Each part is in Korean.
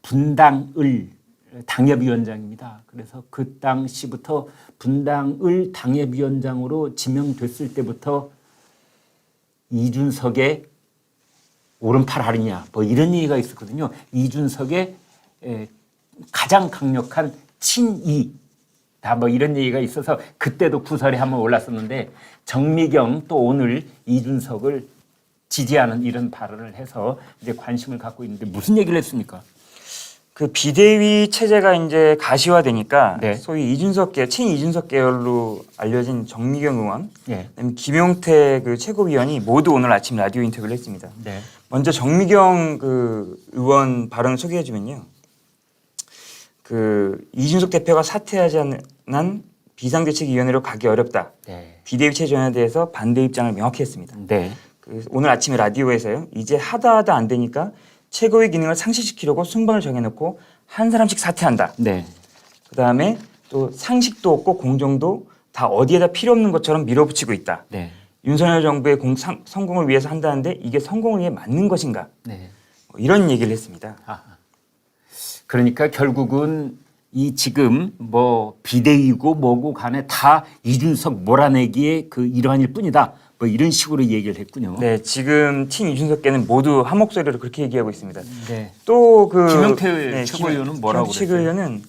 분당을 당협위원장입니다. 그래서 그 당시부터 분당을 당협위원장으로 지명됐을 때부터 이준석의 오른팔 아니냐 뭐 이런 얘기가 있었거든요. 이준석의 가장 강력한 친이 다 뭐 이런 얘기가 있어서 그때도 구설에 한번 올랐었는데 정미경 또 오늘 이준석을 지지하는 이런 발언을 해서 이제 관심을 갖고 있는데 무슨 얘기를 했습니까? 그 비대위 체제가 이제 가시화되니까 네. 소위 이준석 계열, 친이준석 계열로 알려진 정미경 의원, 네. 그다음에 김용태 그 최고위원이 모두 오늘 아침 라디오 인터뷰를 했습니다. 네. 먼저 정미경 그 의원 발언을 소개해주면요, 그 이준석 대표가 사퇴하지 않은 비상대책위원회로 가기 어렵다. 네. 비대위 체제에 대해서 반대 입장을 명확히 했습니다. 네. 그 오늘 아침에 라디오에서요, 이제 하다 안 되니까 최고의 기능을 상실시키려고 순번을 정해놓고 한 사람씩 사퇴한다. 네. 그 다음에 또 상식도 없고 공정도 다 어디에다 필요 없는 것처럼 밀어붙이고 있다. 네. 윤석열 정부의 성공을 위해서 한다는데 이게 성공을 위해 맞는 것인가? 네. 뭐 이런 얘기를 했습니다. 아하. 그러니까 결국은 이 지금 뭐 비대위고 뭐고 간에 다 이준석 몰아내기의 그 일환일 뿐이다. 뭐 이런 식으로 얘기를 했군요. 네, 지금 친 이준석계는 모두 한 목소리로 그렇게 얘기하고 있습니다. 네. 또 그 김용태 최고위원은 뭐라고 김용태 최고위원은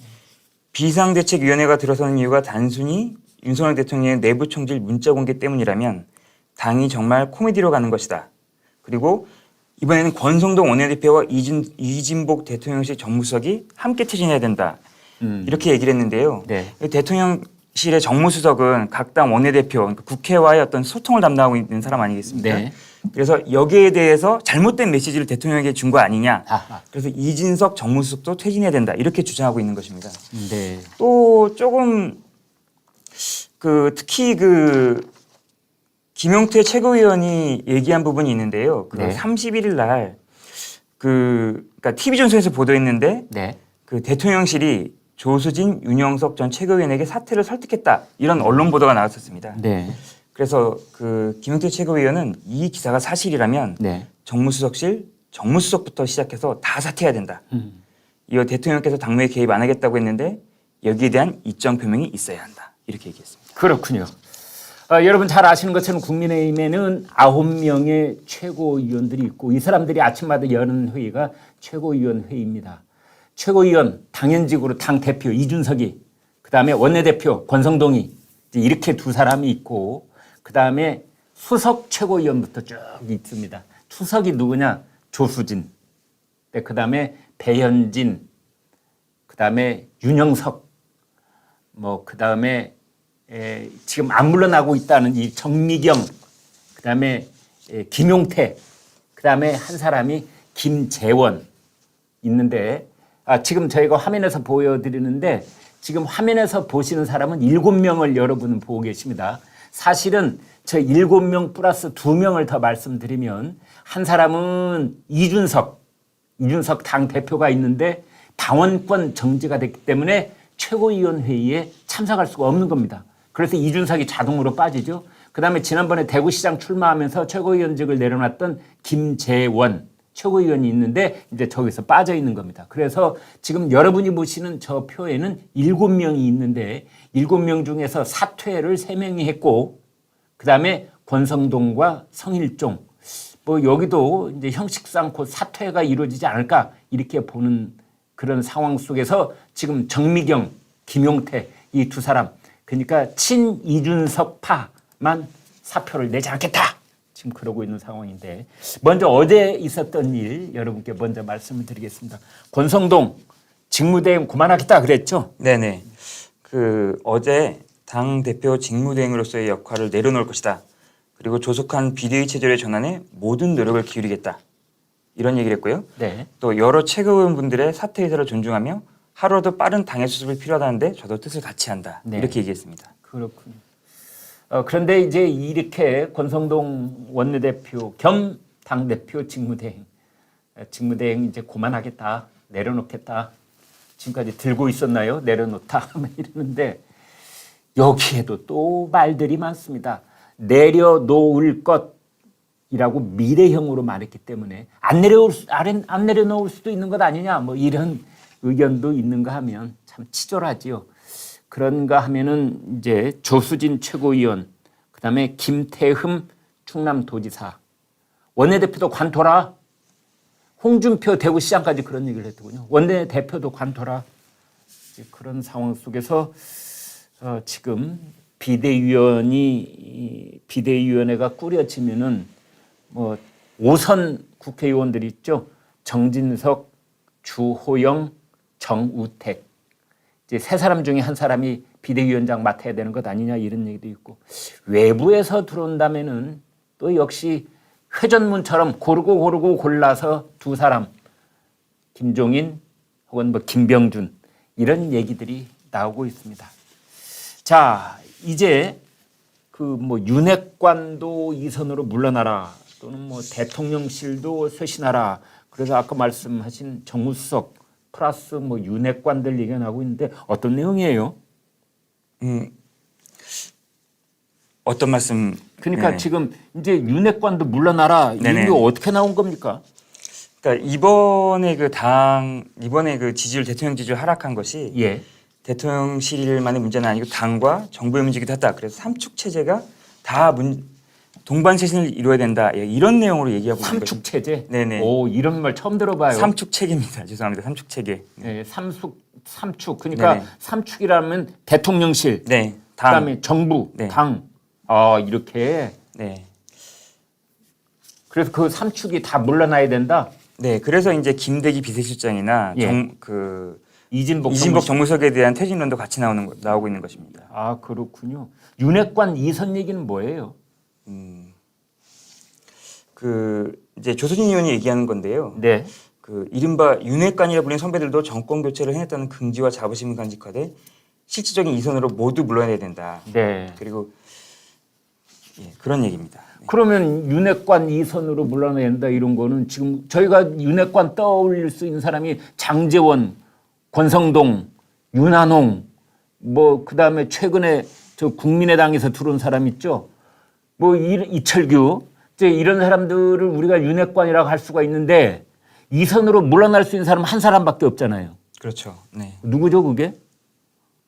비상대책위원회가 들어서는 이유가 단순히 윤석열 대통령의 내부 총질 문자 공개 때문이라면 당이 정말 코미디로 가는 것이다. 그리고 이번에는 권성동 원내대표와 이진복 대통령실 정무수석이 함께 퇴진해야 된다. 이렇게 얘기를 했는데요. 네. 대통령실의 정무수석은 각 당 원내대표, 그러니까 국회와의 어떤 소통을 담당하고 있는 사람 아니겠습니까? 네. 그래서 여기에 대해서 잘못된 메시지를 대통령에게 준 거 아니냐. 아하. 그래서 이진석 정무수석도 퇴진해야 된다. 이렇게 주장하고 있는 것입니다. 네. 또 조금 그 특히 그 김용태 최고위원이 얘기한 부분이 있는데요. 그 네. 31일 날 그러니까 TV조선에서 보도했는데 네. 그 대통령실이 조수진, 윤영석 전 최고위원에게 사퇴를 설득했다. 이런 언론 보도가 나왔었습니다. 네. 그래서 그 김용태 최고위원은 이 기사가 사실이라면 네. 정무수석실, 정무수석부터 시작해서 다 사퇴해야 된다. 이어 대통령께서 당무에 개입 안 하겠다고 했는데 여기에 대한 이점 표명이 있어야 한다. 이렇게 얘기했습니다. 그렇군요. 여러분 잘 아시는 것처럼 국민의힘에는 9명의 최고위원들이 있고 이 사람들이 아침마다 여는 회의가 최고위원 회의입니다. 최고위원 당연직으로 당대표 이준석이 그다음에 원내대표 권성동이 이렇게 두 사람이 있고 그다음에 수석 최고위원부터 쭉 있습니다. 수석이 누구냐? 조수진. 그다음에 배현진. 그다음에 윤영석. 뭐 그다음에 지금 안 물러나고 있다는 이 정미경. 그다음에 김용태. 그다음에 한 사람이 김재원 있는데 지금 저희가 화면에서 보여드리는데 지금 화면에서 보시는 사람은 7명을 여러분은 보고 계십니다. 사실은 저 7명 플러스 2명을 더 말씀드리면 한 사람은 이준석 당대표가 있는데 당원권 정지가 됐기 때문에 최고위원 회의에 참석할 수가 없는 겁니다. 그래서 이준석이 자동으로 빠지죠. 그다음에 지난번에 대구시장 출마하면서 최고위원직을 내려놨던 김재원 최고위원이 있는데 이제 저기서 빠져 있는 겁니다. 그래서 지금 여러분이 보시는 저 표에는 7명이 있는데 7명 중에서 사퇴를 3명이 했고 그다음에 권성동과 성일종 뭐 여기도 이제 형식상 곧 사퇴가 이루어지지 않을까 이렇게 보는 그런 상황 속에서 지금 정미경, 김용태 이 두 사람 그러니까 친 이준석 파만 사표를 내지 않겠다. 지금 그러고 있는 상황인데 먼저 어제 있었던 일 여러분께 먼저 말씀을 드리겠습니다. 권성동 직무대행 그만하겠다 그랬죠? 네네. 그 어제 당 대표 직무대행으로서의 역할을 내려놓을 것이다. 그리고 조속한 비대위 체제의 전환에 모든 노력을 기울이겠다. 이런 얘기를 했고요. 네. 또 여러 최고위원분들의 사퇴 의사를 존중하며 하루라도 빠른 당의 수습이 필요하다는데 저도 뜻을 같이 한다. 네. 이렇게 얘기했습니다. 그렇군요. 그런데 이제 이렇게 권성동 원내대표 겸 당대표 직무대행 이제 그만하겠다. 내려놓겠다. 지금까지 들고 있었나요? 내려놓다. 이러는데 여기에도 또 말들이 많습니다. 내려놓을 것 이라고 미래형으로 말했기 때문에 안 내려놓을 수도 있는 것 아니냐 뭐 이런 의견도 있는가 하면 참 치졸하지요. 그런가 하면은 이제 조수진 최고위원, 그다음에 김태흠 충남도지사, 원내대표도 관둬라. 홍준표 대구시장까지 그런 얘기를 했더군요. 원내대표도 관둬라. 그런 상황 속에서 지금 비대위원회가 꾸려지면은 뭐 5선 국회의원들이 있죠. 정진석, 주호영, 정우택. 이제 세 사람 중에 한 사람이 비대위원장 맡아야 되는 것 아니냐 이런 얘기도 있고, 외부에서 들어온다면은 또 역시 회전문처럼 고르고 골라서 두 사람, 김종인 혹은 뭐 김병준 이런 얘기들이 나오고 있습니다. 자, 이제 그 뭐 윤핵관도 이선으로 물러나라 또는 뭐 대통령실도 쇄신하라. 그래서 아까 말씀하신 정무수석 플러스 뭐 윤핵관들 얘기가 나오고 있는데 어떤 내용이에요? 어떤 말씀? 그러니까 네네. 지금 이제 윤핵관도 물러나라. 네네. 이게 어떻게 나온 겁니까? 그러니까 이번에 그 지지율 대통령 지지율 하락한 것이 예. 대통령실만의 문제는 아니고 당과 정부의 문제이기도 하다. 그래서 삼축 체제가 다 동반쇄신을 이루어야 된다. 예, 이런 내용으로 얘기하고 있는 삼축 체제. 네네. 오, 이런 말 처음 들어봐요. 삼축 체계입니다. 죄송합니다. 삼축 체계. 네, 삼축. 그러니까 네네. 삼축이라면 대통령실, 네. 당. 그다음에 정부, 네. 당. 이렇게. 네. 그래서 그 삼축이 다 물러나야 된다. 네. 그래서 이제 김대기 비서실장이나 예. 이진복 정무석에 대한 퇴진론도 같이 나오고 있는 것입니다. 아, 그렇군요. 윤핵관 이선 얘기는 뭐예요? 이제 조수진 의원이 얘기하는 건데요. 네. 그 이른바 윤핵관이라 불리는 선배들도 정권 교체를 해냈다는 긍지와 자부심을 간직하되 실질적인 이선으로 모두 물러나야 된다. 네. 그리고 그런 얘기입니다. 네. 그러면 윤핵관 이선으로 물러나야 된다 이런 거는 지금 저희가 윤핵관 떠올릴 수 있는 사람이 장제원, 권성동, 윤한홍, 뭐 그다음에 최근에 저 국민의당에서 들어온 사람 있죠. 뭐 이철규, 이제 이런 사람들을 우리가 윤핵관이라고 할 수가 있는데 이선으로 물러날 수 있는 사람은 한 사람밖에 없잖아요. 그렇죠. 네. 누구죠 그게?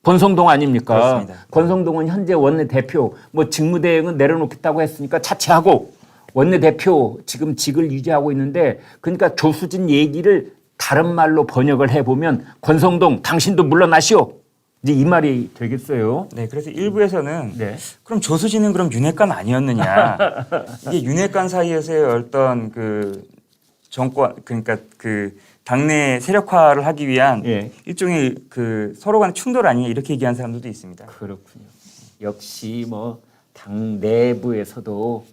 권성동 아닙니까? 그렇습니다. 권성동은 현재 원내대표, 뭐 직무대행은 내려놓겠다고 했으니까 차치하고 원내대표 지금 직을 유지하고 있는데, 그러니까 조수진 얘기를 다른 말로 번역을 해보면 권성동 당신도 물러나시오. 이제 이 말이 되겠어요. 네. 그래서 일부에서는 네. 그럼 조수진은 그럼 윤핵관 아니었느냐? 이게 윤핵관 사이에서의 어떤 그 정권, 그러니까 그 당내 세력화를 하기 위한 예. 일종의 그 서로 간의 충돌 아니냐 이렇게 얘기하는 사람들도 있습니다. 그렇군요. 역시 뭐 당 내부에서도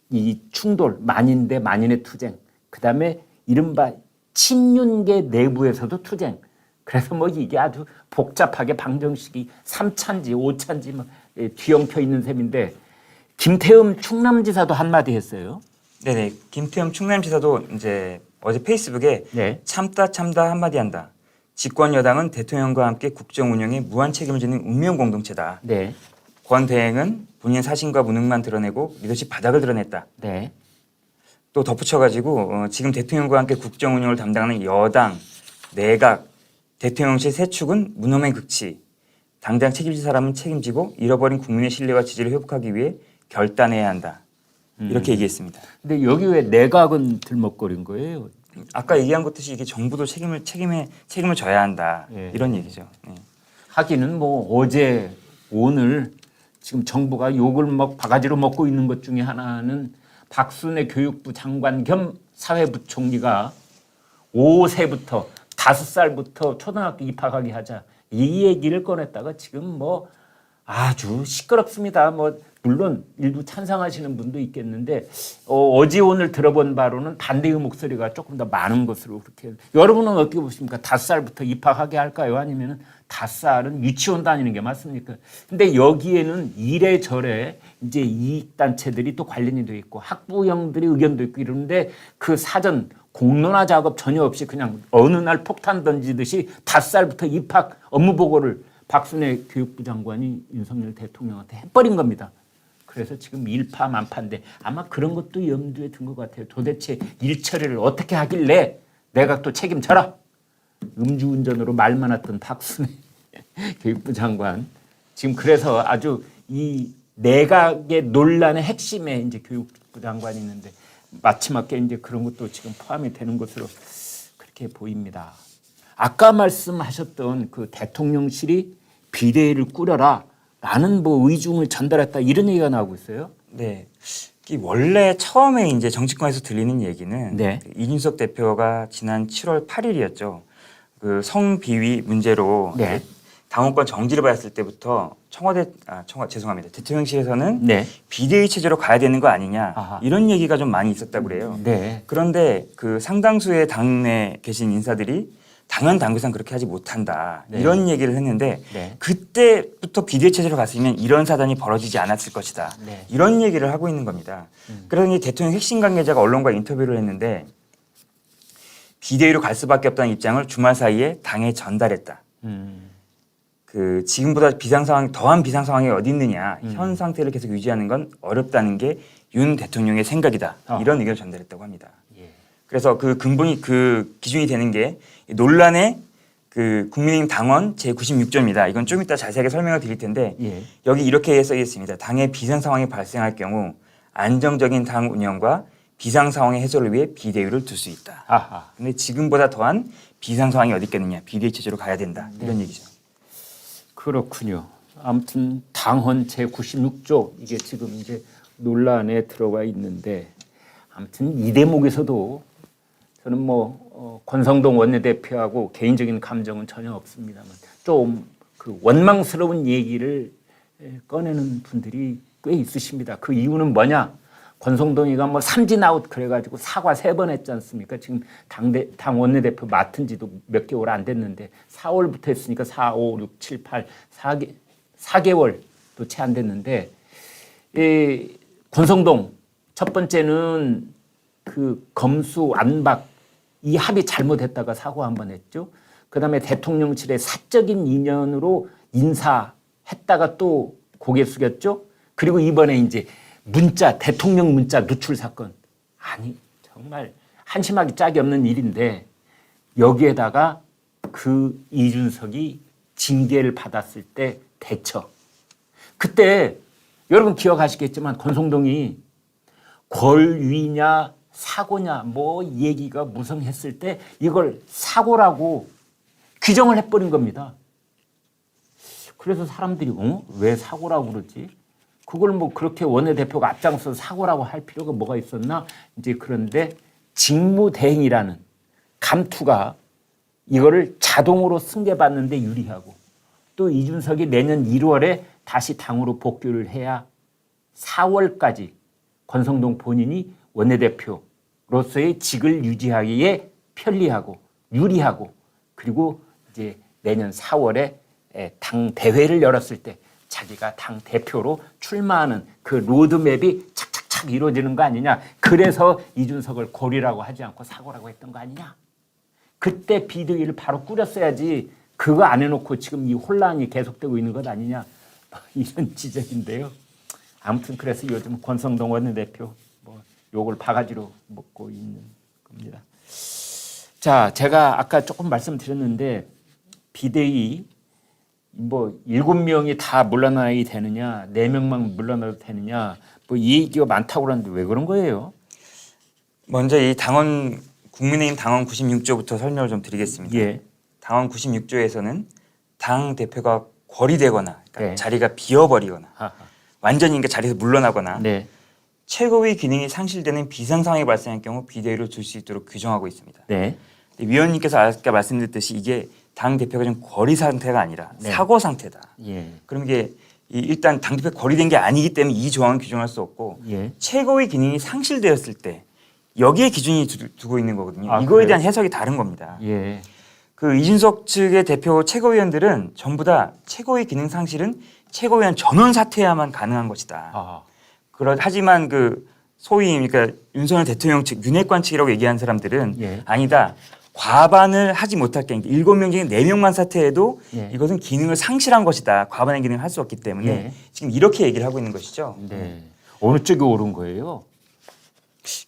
이 충돌, 만인 대 만인의 투쟁, 그다음에 이른바 친윤계 내부에서도 투쟁. 그래서 뭐 이게 아주 복잡하게 방정식이 3차인지 5차인지 막 뒤엉켜 있는 셈인데, 김태흠 충남지사도 한마디 했어요. 네네. 김태흠 충남지사도 이제 어제 페이스북에 네. 참다 한마디 한다. 집권 여당은 대통령과 함께 국정 운영에 무한 책임을 지는 운명 공동체다. 네. 권 대행은 본인의 사심과 무능만 드러내고 리더십 바닥을 드러냈다. 네. 또 덧붙여가지고 지금 대통령과 함께 국정 운영을 담당하는 여당, 내각, 대통령실 세 축은 무너의 극치. 당장 책임질 사람은 책임지고 잃어버린 국민의 신뢰와 지지를 회복하기 위해 결단해야 한다. 이렇게 얘기했습니다. 근데 여기 왜 내각은 들먹거린 거예요? 아까 얘기한 것 듯이 이게 정부도 책임을 져야 한다. 예. 이런 얘기죠. 네. 하기는 뭐 어제 오늘 지금 정부가 욕을 막 바가지로 먹고 있는 것 중에 하나는 박순애 교육부 장관 겸 사회부총리가 5세부터 5살부터 초등학교 입학하게 하자 이 얘기를 꺼냈다가 지금 뭐 아주 시끄럽습니다. 뭐 물론 일부 찬성하시는 분도 있겠는데 어제 오늘 들어본 바로는 반대의 목소리가 조금 더 많은 것으로 그렇게. 여러분은 어떻게 보십니까? 5살부터 입학하게 할까요? 아니면 5살은 유치원 다니는 게 맞습니까? 근데 여기에는 이래저래 이제 이익단체들이 또 관련이 돼 있고 학부형들의 의견도 있고 이러는데 그 사전 공론화 작업 전혀 없이 그냥 어느 날 폭탄 던지듯이 5살부터 입학 업무 보고를 박순애 교육부 장관이 윤석열 대통령한테 해버린 겁니다. 그래서 지금 일파만파인데 아마 그런 것도 염두에 둔 것 같아요. 도대체 일 처리를 어떻게 하길래 내가 또 책임져라. 음주운전으로 말 많았던 박순애 교육부 장관. 지금 그래서 아주 이 내각의 논란의 핵심에 이제 교육부 장관이 있는데 마지막에 이제 그런 것도 지금 포함이 되는 것으로 그렇게 보입니다. 아까 말씀하셨던 그 대통령실이 비대위를 꾸려라 라는 뭐 의중을 전달했다 이런 얘기가 나오고 있어요. 네. 이 원래 처음에 이제 정치권에서 들리는 얘기는 네. 이준석 대표가 지난 7월 8일이었죠. 그 성비위 문제로 네. 당원권 정지를 받았을 때부터 죄송합니다. 대통령실에서는 네. 비대위 체제로 가야 되는 거 아니냐 아하. 이런 얘기가 좀 많이 있었다고 그래요. 네. 그런데 그 상당수의 당내 계신 인사들이 당연 당규상 그렇게 하지 못한다 네. 이런 얘기를 했는데 네. 그때부터 비대위 체제로 갔으면 이런 사단이 벌어지지 않았을 것이다 네. 이런 얘기를 하고 있는 겁니다. 그러니 대통령 핵심 관계자가 언론과 인터뷰를 했는데 비대위로 갈 수밖에 없다는 입장을 주말 사이에 당에 전달했다. 그 지금보다 더한 비상 상황이 어디 있느냐 현 상태를 계속 유지하는 건 어렵다는 게 윤 대통령의 생각이다 이런 의견을 전달했다고 합니다. 예. 그래서 그 근본이 그 기준이 되는 게 논란의 그 국민의힘 당원 제96조입니다. 이건 좀 이따 자세하게 설명을 드릴 텐데 예. 여기 이렇게 써 있습니다. 당의 비상 상황이 발생할 경우 안정적인 당 운영과 비상 상황의 해소를 위해 비대위를 둘 수 있다. 아하. 근데 지금보다 더한 비상 상황이 어디 있겠느냐? 비대위 체제로 가야 된다. 이런 얘기죠. 그렇군요. 아무튼 당헌 제96조 이게 지금 이제 논란에 들어가 있는데 아무튼 이 대목에서도 저는 뭐 권성동 원내대표하고 개인적인 감정은 전혀 없습니다만 좀 그 원망스러운 얘기를 꺼내는 분들이 꽤 있으십니다. 그 이유는 뭐냐? 권성동이가 뭐 삼진 아웃 그래가지고 사과 3번 했지 않습니까? 지금 당 원내대표 맡은 지도 몇 개월 안 됐는데 4월부터 했으니까 4, 5, 6, 7, 8, 4개월도 채 안 됐는데 권성동 첫 번째는 그 검수 안박 이 합의 잘못했다가 사과 한번 했죠. 그다음에 대통령실의 사적인 인연으로 인사했다가 또 고개 숙였죠. 그리고 이번에 이제 문자 대통령 문자 누출 사건 아니 정말 한심하기 짝이 없는 일인데 여기에다가 그 이준석이 징계를 받았을 때 대처 그때 여러분 기억하시겠지만 권성동이 권위냐 사고냐 뭐 얘기가 무성했을 때 이걸 사고라고 규정을 해버린 겁니다. 그래서 사람들이 왜 사고라고 그러지? 그걸 뭐 그렇게 원내대표가 앞장서서 사고라고 할 필요가 뭐가 있었나? 이제 그런데 직무대행이라는 감투가 이거를 자동으로 승계받는데 유리하고 또 이준석이 내년 1월에 다시 당으로 복귀를 해야 4월까지 권성동 본인이 원내대표로서의 직을 유지하기에 편리하고 유리하고 그리고 이제 내년 4월에 당 대회를 열었을 때 자기가 당 대표로 출마하는 그 로드맵이 착착착 이루어지는 거 아니냐. 그래서 이준석을 고리라고 하지 않고 사고라고 했던 거 아니냐. 그때 비대위를 바로 꾸렸어야지 그거 안 해놓고 지금 이 혼란이 계속되고 있는 것 아니냐. 이런 지적인데요. 아무튼 그래서 요즘 권성동 원내대표 뭐 욕을 바가지로 먹고 있는 겁니다. 자, 제가 아까 조금 말씀드렸는데 비대위 뭐 7명이 다 물러나야 되느냐, 4명만 물러나도 되느냐, 뭐 이 얘기가 많다고 그러는데 왜 그런 거예요? 먼저 이 당원 국민의힘 당원 96조부터 설명을 좀 드리겠습니다. 예. 당원 96조에서는 당 대표가 고리되거나 그러니까 네. 자리가 비어버리거나 하하. 완전히 그러니까 자리에서 물러나거나 네. 최고위 기능이 상실되는 비상 상황이 발생할 경우 비대위를 둘 수 있도록 규정하고 있습니다. 네. 위원님께서 아까 말씀드렸듯이 이게 당 대표가 좀 고리 상태가 아니라 네. 사고 상태다. 예. 그럼 이게 일단 당 대표 고리된 게 아니기 때문에 이 조항을 규정할 수 없고 예. 최고위 기능이 상실되었을 때 여기에 기준이 두고 있는 거거든요. 아, 이거에 그래요? 대한 해석이 다른 겁니다. 예. 그 이준석 측의 대표 최고위원들은 전부 다 최고위 기능 상실은 최고위원 전원 사퇴야만 가능한 것이다. 아. 하지만 그 소위 그러니까 윤석열 대통령 측 윤핵관 측이라고 얘기한 사람들은 예. 아니다. 과반을 하지 못할 경우 7명 중에 4명만 사퇴해도 예. 이것은 기능을 상실한 것이다. 과반의 기능을 할 수 없기 때문에 예. 지금 이렇게 얘기를 하고 있는 것이죠. 네. 어느 쪽이 옳은 거예요?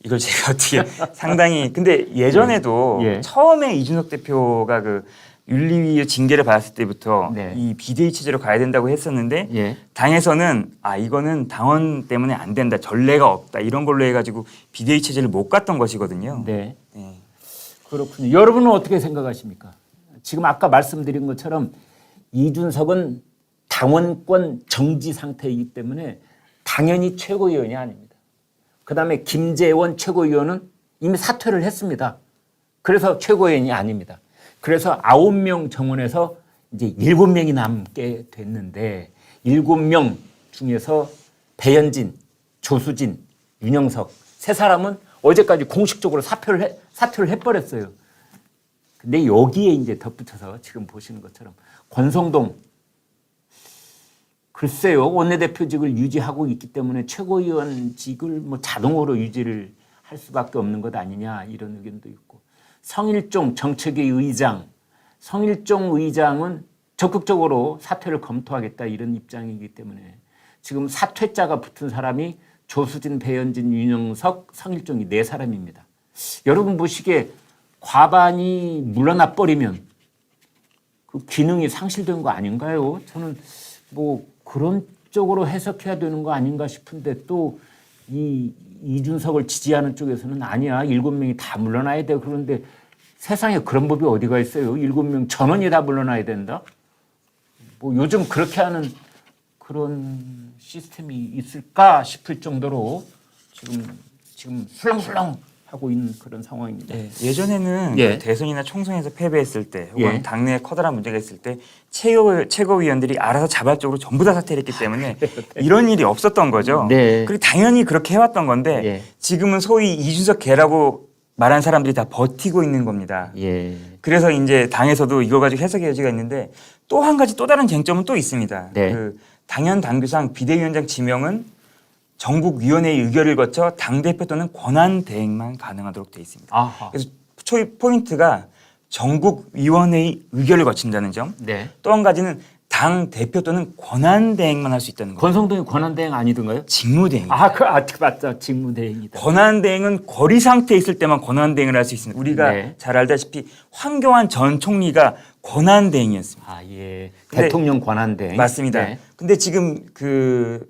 이걸 제가 어떻게 상당히 근데 예전에도 예. 처음에 이준석 대표가 그 윤리위 징계를 받았을 때부터 네. 이 비대위 체제로 가야 된다고 했었는데 예. 당에서는 이거는 당원 때문에 안 된다 전례가 없다 이런 걸로 해가지고 비대위 체제를 못 갔던 것이거든요. 네. 네. 그렇군요. 여러분은 어떻게 생각하십니까? 지금 아까 말씀드린 것처럼 이준석은 당원권 정지 상태이기 때문에 당연히 최고위원이 아닙니다. 그다음에 김재원 최고위원은 이미 사퇴를 했습니다. 그래서 최고위원이 아닙니다. 그래서 9명 정원에서 이제 7명이 남게 됐는데 7명 중에서 배현진, 조수진, 윤영석 세 사람은 어제까지 공식적으로 사퇴를 해버렸어요. 근데 여기에 이제 덧붙여서 지금 보시는 것처럼 권성동 글쎄요 원내대표직을 유지하고 있기 때문에 최고위원직을 뭐 자동으로 유지를 할 수밖에 없는 것 아니냐 이런 의견도 있고 성일종 정책위 의장 성일종 의장은 적극적으로 사퇴를 검토하겠다 이런 입장이기 때문에 지금 사퇴자가 붙은 사람이 조수진, 배현진, 윤영석, 성일종이 4사람입니다. 여러분 보시기에 과반이 물러나 버리면 그 기능이 상실된 거 아닌가요? 저는 뭐 그런 쪽으로 해석해야 되는 거 아닌가 싶은데 또 이준석을 지지하는 쪽에서는 아니야. 7명이 다 물러나야 돼. 그런데 세상에 그런 법이 어디가 있어요? 7명 전원이 다 물러나야 된다? 뭐 요즘 그렇게 하는 그런 시스템이 있을까 싶을 정도로 지금 술렁술렁 하고 있는 그런 상황입니다. 네, 예전에는 예. 그 대선이나 총선에서 패배했을 때 혹은 예. 당내에 커다란 문제가 있을 때 최고위원들이 알아서 자발적으로 전부 다 사퇴를 했기 때문에 이런 일이 없었던 거죠. 네. 그리고 당연히 그렇게 해왔던 건데 예. 지금은 소위 이준석 개라고 말한 사람들이 다 버티고 있는 겁니다. 예. 그래서 이제 당에서도 이거 가지고 해석의 여지가 있는데 또 한 가지 또 다른 쟁점은 또 있습니다. 네. 그 당연 당규상 비대위원장 지명은 전국위원회의 의결을 거쳐 당대표 또는 권한대행만 가능하도록 되어 있습니다. 아하. 그래서 포인트가 전국위원회의 의결을 거친다는 점. 네. 또 한 가지는 당대표 또는 권한대행만 할 수 있다는 거. 권성동이 권한대행 아니던가요? 직무대행입니다. 맞다. 직무대행이다. 권한대행은 거리 상태에 있을 때만 권한대행을 할 수 있습니다. 우리가 네. 잘 알다시피 황교안 전 총리가 권한대행이었습니다. 예. 근데- 대통령 권한대행. 맞습니다. 네. 근데 지금 그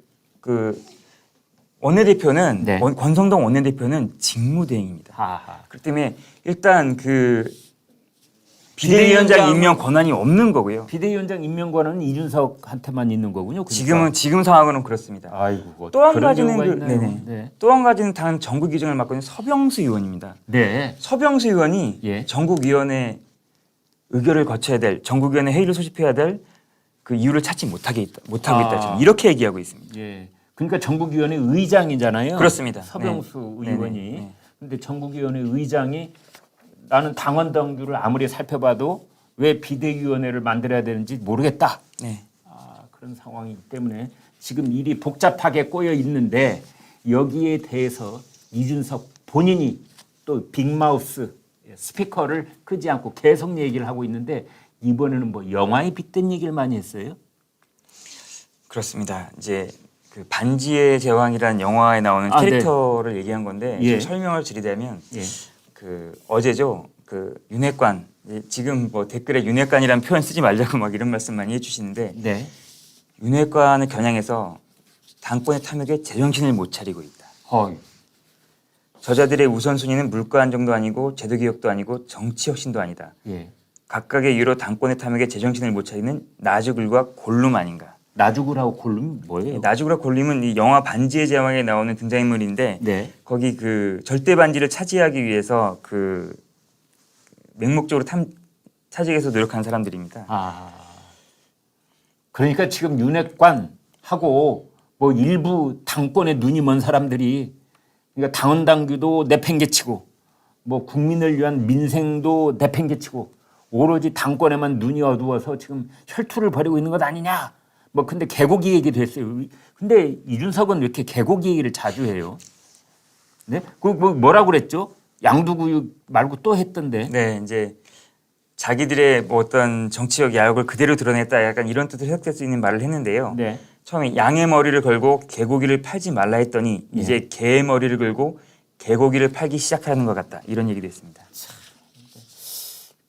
원내대표는 네. 권성동 원내대표는 직무대행입니다. 하하. 그렇기 때문에 일단 그 비대위원장 임명 권한이 없는 거고요. 비대위원장 임명권은 이준석한테만 있는 거군요. 지금 상황으로는 그렇습니다. 아이고. 또 한 그런 가지는 경우가 그, 있나요? 네네. 네. 또 한 가지는 당 전국 위원을 맡고 있는 서병수 의원입니다. 네. 서병수 의원이 예. 전국위원회 의결을 거쳐야 될 전국위원회 회의를 소집해야 될 그 이유를 찾지 못하고 있다. 지금 이렇게 얘기하고 있습니다. 예. 그러니까 전국위원회 의장이잖아요. 그렇습니다. 서병수 네. 의원이. 네네. 네. 근데 전국위원회 의장이 나는 당원 당규를 아무리 살펴봐도 왜 비대위원회를 만들어야 되는지 모르겠다. 네. 그런 상황이기 때문에 지금 일이 복잡하게 꼬여 있는데 여기에 대해서 이준석 본인이 또 빅마우스 스피커를 끄지 않고 계속 얘기를 하고 있는데 이번에는 뭐 영화에 빗댄 얘기를 많이 했어요. 그렇습니다. 이제 그 반지의 제왕이라는 영화에 나오는 캐릭터를 얘기한 건데 예. 좀 설명을 드리자면 예. 그 어제죠. 그 윤핵관 지금 뭐 댓글에 윤핵관이라는 표현 쓰지 말자고 막 이런 말씀 많이 해주시는데 네. 윤핵관을 겨냥해서 당권의 탐욕에 제정신을 못 차리고 있다. 저자들의 우선순위는 물가 안정도 아니고 제도개혁도 아니고 정치 혁신도 아니다. 예. 각각의 이유로 당권의 탐욕에 제정신을 못 차리는 나주글과 골룸 아닌가. 나주구라고 골룸이 뭐예요? 나주글과 골룸은 이 영화 반지의 제왕에 나오는 등장인물인데 네. 거기 그 절대 반지를 차지하기 위해서 그 맹목적으로 차지하기 위해서 노력한 사람들입니다. 그러니까 지금 윤핵관하고 뭐 일부 당권에 눈이 먼 사람들이 그러니까 당원 당규도 내팽개치고 뭐 국민을 위한 민생도 내팽개치고 오로지 당권에만 눈이 어두워서 지금 혈투를 벌이고 있는 것 아니냐. 뭐 근데 개고기 얘기도 했어요. 근데 이준석은 왜 이렇게 개고기 얘기를 자주 해요? 네? 그 뭐라고 그랬죠? 양두구육 말고 또 했던데. 네, 이제 자기들의 뭐 어떤 정치적 야욕을 그대로 드러냈다 약간 이런 뜻으로 해석될 수 있는 말을 했는데요. 네. 처음에 양의 머리를 걸고 개고기를 팔지 말라 했더니 이제 개의 머리를 걸고 개고기를 팔기 시작하는 것 같다. 이런 얘기도 했습니다.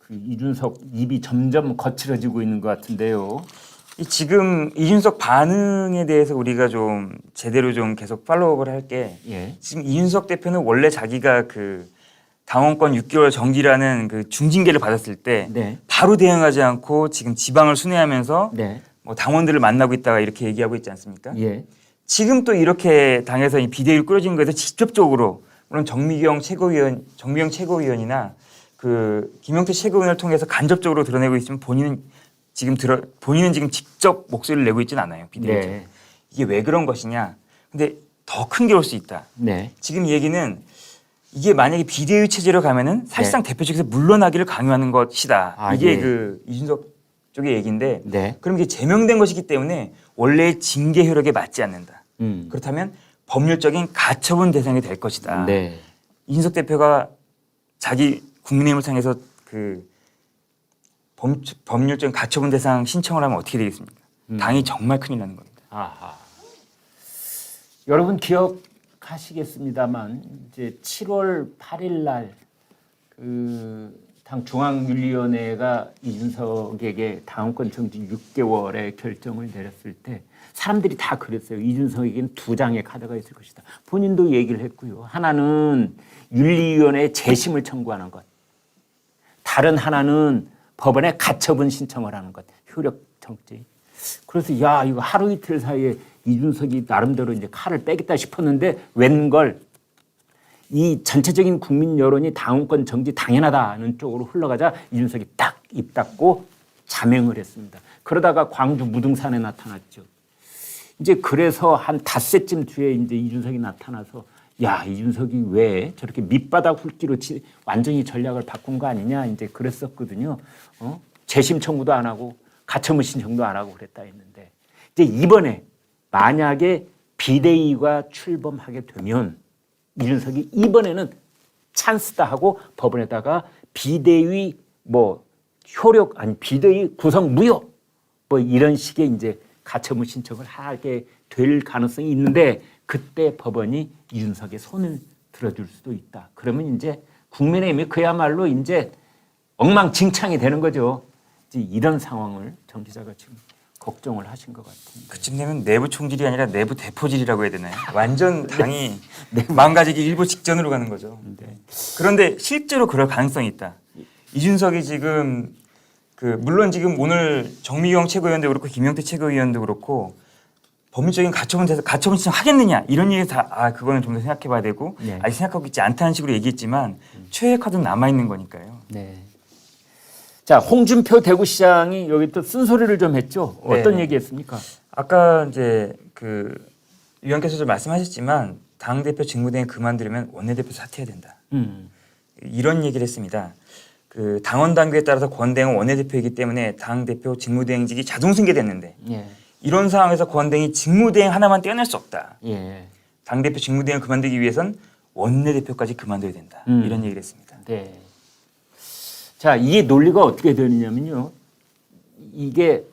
그 이준석 입이 점점 거칠어지고 있는 것 같은데요. 지금 이준석 반응에 대해서 우리가 좀 제대로 좀 계속 팔로우업을 할 게 예. 지금 이준석 대표는 원래 자기가 그 당원권 6개월 정지라는 그 중징계를 받았을 때 네. 바로 대응하지 않고 지금 지방을 순회하면서 네. 뭐 당원들을 만나고 있다가 이렇게 얘기하고 있지 않습니까? 예. 지금 또 이렇게 당에서 이 비대위를 꾸려진 거에서 직접적으로 물론 정미경 최고위원이나 그 김용태 최고위원을 통해서 간접적으로 드러내고 있지만 본인은 지금 직접 목소리를 내고 있지는 않아요. 비대위에서. 네. 이게 왜 그런 것이냐? 근데 더 큰 게 올 수 있다. 네. 지금 얘기는 이게 만약에 비대위 체제로 가면은 사실상 대표 측에서 물러나기를 강요하는 것이다. 아, 이게 예. 그 이준석 쪽의 얘기인데 네. 그럼 이게 제명된 것이기 때문에 원래의 징계 효력에 맞지 않는다. 그렇다면 법률적인 가처분 대상이 될 것이다. 네. 이준석 대표가 자기 국민의힘을 향해서 그 법률적인 가처분 대상 신청을 하면 어떻게 되겠습니까? 당이 정말 큰일 나는 겁니다. 아하. 여러분 기억하시겠습니다만 이제 7월 8일 날 그 당 중앙윤리위원회가 이준석에게 당원권 정지 6개월의 결정을 내렸을 때 사람들이 다 그랬어요. 이준석에게는 2장의 카드가 있을 것이다. 본인도 얘기를 했고요. 하나는 윤리위원회에 재심을 청구하는 것. 다른 하나는 법원에 가처분 신청을 하는 것. 효력 정지. 그래서 야 이거 하루 이틀 사이에 이준석이 나름대로 이제 칼을 빼겠다 싶었는데 웬걸 이 전체적인 국민 여론이 당원권 정지 당연하다는 쪽으로 흘러가자 이준석이 딱 입 닫고 자명을 했습니다. 그러다가 광주 무등산에 나타났죠. 이제 그래서 한 닷새쯤 뒤에 이제 이준석이 나타나서 야 이준석이 왜 저렇게 밑바닥 훑기로 완전히 전략을 바꾼 거 아니냐 이제 그랬었거든요. 재심 청구도 안 하고 가처분 신청도 안 하고 그랬다 했는데 이제 이번에 만약에 비대위가 출범하게 되면 이준석이 이번에는 찬스다 하고 법원에다가 비대위 비대위 구성 무효 이런 식의 이제 가처분 신청을 하게 될 가능성이 있는데 그때 법원이 이준석의 손을 들어줄 수도 있다. 그러면 이제 국민의힘이 그야말로 이제 엉망진창이 되는 거죠. 이제 이런 상황을 정 기자가 지금 걱정을 하신 것 같습니다. 그쯤 되면 내부 총질이 아니라 내부 대포질이라고 해야 되나요? 완전 당이 망가지기 일보 직전으로 가는 거죠. 네. 그런데 실제로 그럴 가능성이 있다. 이준석이 지금 물론 지금 오늘 정미경 최고위원도 그렇고 김용태 최고위원도 그렇고 법률적인 가처분 신청 하겠느냐 이런 얘기 다 그거는 좀 더 생각해봐야 되고 네. 아직 생각하고 있지 않다는 식으로 얘기했지만 최후의 카드는 남아 있는 거니까요. 네. 자, 홍준표 대구시장이 여기 또 쓴소리를 좀 했죠. 어떤 네. 얘기했습니까? 아까 이제 그 위원께서도 말씀하셨지만 당 대표 직무대행 그만두려면 원내대표 사퇴해야 된다. 이런 얘기를 했습니다. 그 당원 당규에 따라서 권대행은 원내대표이기 때문에 당 대표 직무대행직이 자동 승계됐는데 예. 이런 상황에서 권대행이 직무대행 하나만 떼어낼 수 없다. 예. 당 대표 직무대행을 그만두기 위해선 원내대표까지 그만둬야 된다. 이런 얘기를 했습니다. 네. 자, 이게 논리가 어떻게 되느냐면요. 이게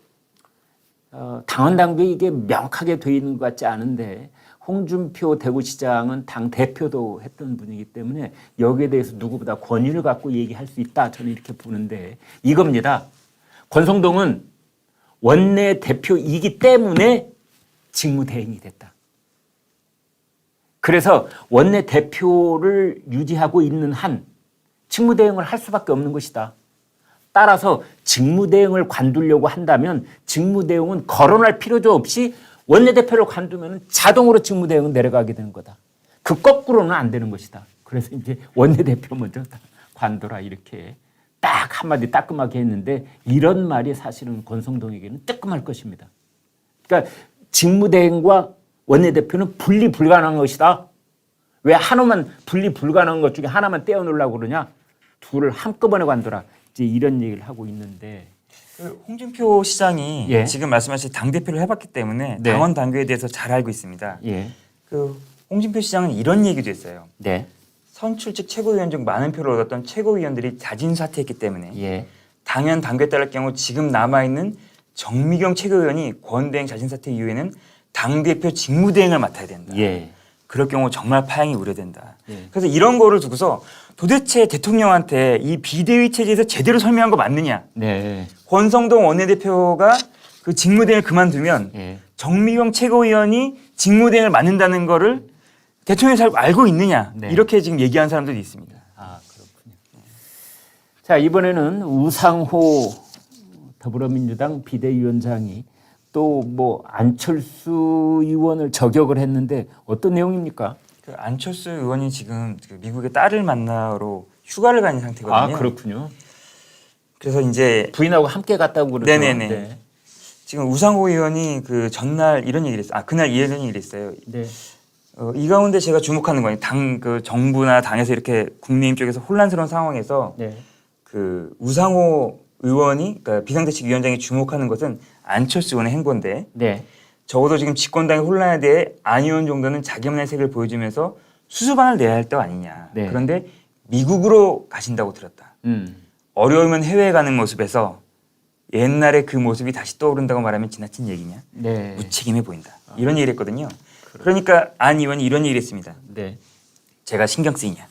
당원 당규에 이게 명확하게 돼 있는 것 같지 않은데 홍준표 대구시장은 당 대표도 했던 분이기 때문에 여기에 대해서 누구보다 권위를 갖고 얘기할 수 있다. 저는 이렇게 보는데 이겁니다. 권성동은 원내 대표이기 때문에 직무대행이 됐다. 그래서 원내 대표를 유지하고 있는 한 직무대행을 할 수밖에 없는 것이다. 따라서 직무대행을 관두려고 한다면 직무대행은 거론할 필요도 없이 원내대표를 관두면 자동으로 직무대행은 내려가게 되는 거다. 그 거꾸로는 안 되는 것이다. 그래서 이제 원내대표 먼저 관둬라 이렇게 딱 한마디 따끔하게 했는데 이런 말이 사실은 권성동에게는 뜨끔할 것입니다. 그러니까 직무대행과 원내대표는 분리 불가능한 것이다. 왜 하나만 분리 불가능한 것 중에 하나만 떼어놓으려고 그러냐? 둘을 한꺼번에 관둬라. 이제 이런 얘기를 하고 있는데 그 홍준표 시장이 예. 지금 말씀하신 당 대표를 해봤기 때문에 네. 당원 당규에 대해서 잘 알고 있습니다. 예. 그 홍준표 시장은 이런 얘기도 했어요. 네. 선출직 최고위원 중 많은 표를 얻었던 최고위원들이 자진 사퇴했기 때문에 예. 당연 당규에 따를 경우 지금 남아있는 정미경 최고위원이 권대행 자진 사퇴 이후에는 당대표 직무대행을 맡아야 된다. 예. 그럴 경우 정말 파행이 우려된다. 예. 그래서 이런 거를 두고서 도대체 대통령한테 이 비대위 체제에서 제대로 설명한 거 맞느냐. 네. 권성동 원내대표가 그 직무대행을 그만두면 예. 정미경 최고위원이 직무대행을 맡는다는 거를 대통령이 잘 알고 있느냐. 네. 이렇게 지금 얘기한 사람들도 있습니다. 아, 그렇군요. 자, 이번에는 우상호 더불어민주당 비대위원장이 또 뭐 안철수 의원을 저격을 했는데 어떤 내용입니까? 그 안철수 의원이 지금 그 미국의 딸을 만나러 휴가를 가는 상태거든요. 아, 그렇군요. 그래서 이제 부인하고 함께 갔다고 그러죠. 네네네. 네. 지금 우상호 의원이 그 전날 이런 얘기를 했어요. 그날 이런 얘기를 했어요. 네. 이 가운데 제가 주목하는 거예요. 그 정부나 당에서 이렇게 국민의힘 쪽에서 혼란스러운 상황에서 네. 그 우상호 의원이 그러니까 비상대책위원장이 주목하는 것은 안철수 의원의 행보인데 네. 적어도 지금 집권당의 혼란에 대해 안 의원 정도는 자기만의 색을 보여주면서 수습안을 내야 할 때 아니냐. 네. 그런데 미국으로 가신다고 들었다. 어려우면 해외에 가는 모습에서 옛날에 그 모습이 다시 떠오른다고 말하면 지나친 얘기냐. 네. 무책임해 보인다. 이런 얘기를 했거든요. 그러니까 안 의원이 이런 얘기를 했습니다. 네. 제가 신경 쓰이냐.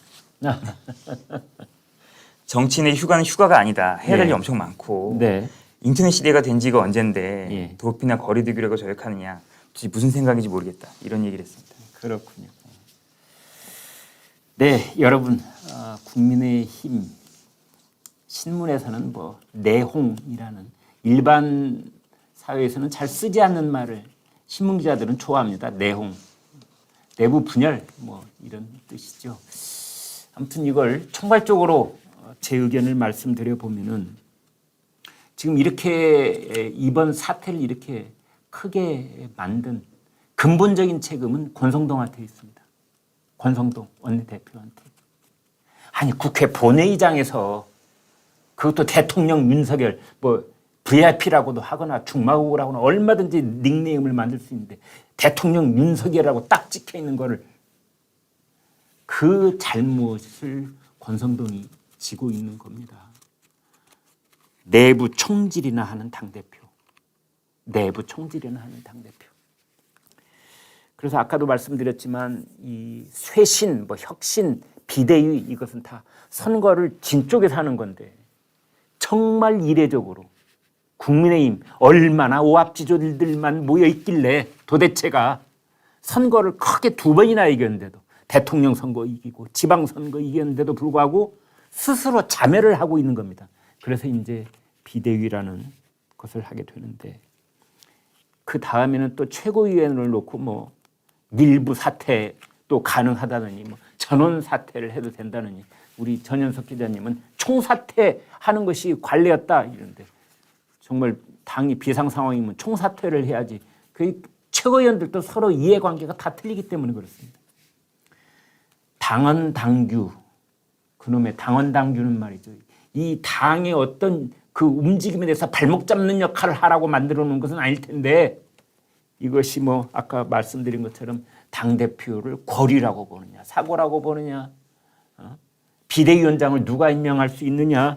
정치인의 휴가는 휴가가 아니다. 해야 될 네. 일이 엄청 많고 네. 인터넷 시대가 된 지가 언젠데 예. 도피나 거리두기라고 저격하느냐. 도대체 무슨 생각인지 모르겠다. 이런 얘기를 했습니다. 그렇군요. 네, 여러분, 국민의힘 신문에서는 뭐 내홍이라는 일반 사회에서는 잘 쓰지 않는 말을 신문 기자들은 좋아합니다. 내홍, 내부 분열 뭐 이런 뜻이죠. 아무튼 이걸 총괄적으로 제 의견을 말씀드려 보면은 지금 이렇게 이번 사태를 이렇게 크게 만든 근본적인 책임은 권성동한테 있습니다. 권성동 원내대표한테. 아니 국회 본회의장에서 그것도 대통령 윤석열 뭐 VIP라고도 하거나 중마고라고나 얼마든지 닉네임을 만들 수 있는데 대통령 윤석열이라고 딱 찍혀 있는 거를 그 잘못을 권성동이 지고 있는 겁니다. 내부 총질이나 하는 당대표. 내부 총질이나 하는 당대표. 그래서 아까도 말씀드렸지만 이 쇄신, 뭐 혁신, 비대위 이것은 다 선거를 진 쪽에서 하는 건데 정말 이례적으로 국민의힘 얼마나 오합지졸들만 모여 있길래 도대체가 선거를 크게 2번이나 이겼는데도 대통령 선거 이기고 지방선거 이겼는데도 불구하고 스스로 자멸을 하고 있는 겁니다. 그래서 이제 비대위라는 것을 하게 되는데 그 다음에는 또 최고위원을 놓고 뭐 일부 사퇴도 가능하다느니 뭐 전원 사퇴를 해도 된다느니 우리 전현석 기자님은 총사퇴하는 것이 관례였다 이런데 정말 당이 비상 상황이면 총사퇴를 해야지. 그 최고위원들도 서로 이해관계가 다 틀리기 때문에 그렇습니다. 당헌 당규 그놈의 당헌 당규는 말이죠. 이 당의 어떤 그 움직임에 대해서 발목 잡는 역할을 하라고 만들어 놓은 것은 아닐 텐데 이것이 뭐 아까 말씀드린 것처럼 당대표를 권위라고 보느냐 사고라고 보느냐 비대위원장을 누가 임명할 수 있느냐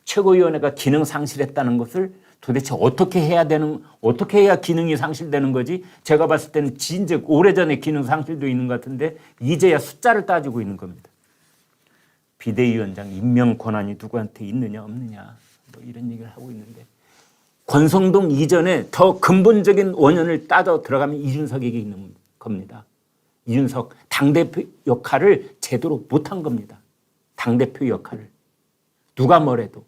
최고위원회가 기능 상실했다는 것을 도대체 어떻게 해야 기능이 상실되는 거지? 제가 봤을 때는 진짜 오래전에 기능 상실도 있는 것 같은데 이제야 숫자를 따지고 있는 겁니다. 비대위원장 임명 권한이 누구한테 있느냐 없느냐 뭐 이런 얘기를 하고 있는데 권성동 이전에 더 근본적인 원인을 따져 들어가면 이준석에게 있는 겁니다. 이준석 당대표 역할을 제대로 못한 겁니다. 당대표 역할을. 누가 뭐래도.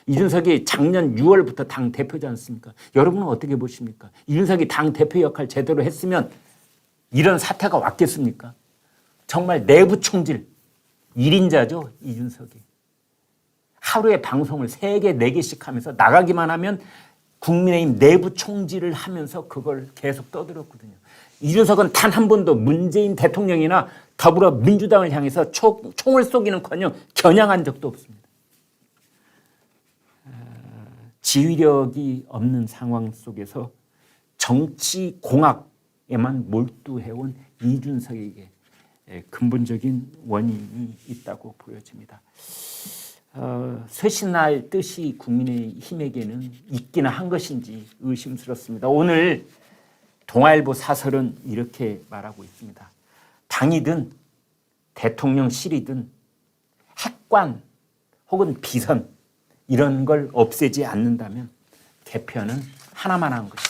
이준석이 작년 6월부터 당대표지 않습니까? 여러분은 어떻게 보십니까? 이준석이 당대표 역할 제대로 했으면 이런 사태가 왔겠습니까? 정말 내부 총질. 1인자죠, 이준석이. 하루에 방송을 3개, 4개씩 하면서 나가기만 하면 국민의힘 내부 총질을 하면서 그걸 계속 떠들었거든요. 이준석은 단 한 번도 문재인 대통령이나 더불어민주당을 향해서 총을 쏘기는커녕 겨냥한 적도 없습니다. 지휘력이 없는 상황 속에서 정치 공학에만 몰두해온 이준석에게 근본적인 원인이 있다고 보여집니다. 쇄신할 뜻이 국민의힘에게는 있기는 한 것인지 의심스럽습니다. 오늘 동아일보 사설은 이렇게 말하고 있습니다. 당이든 대통령실이든 핵관 혹은 비선 이런 걸 없애지 않는다면 개편은 하나만 한 것이다.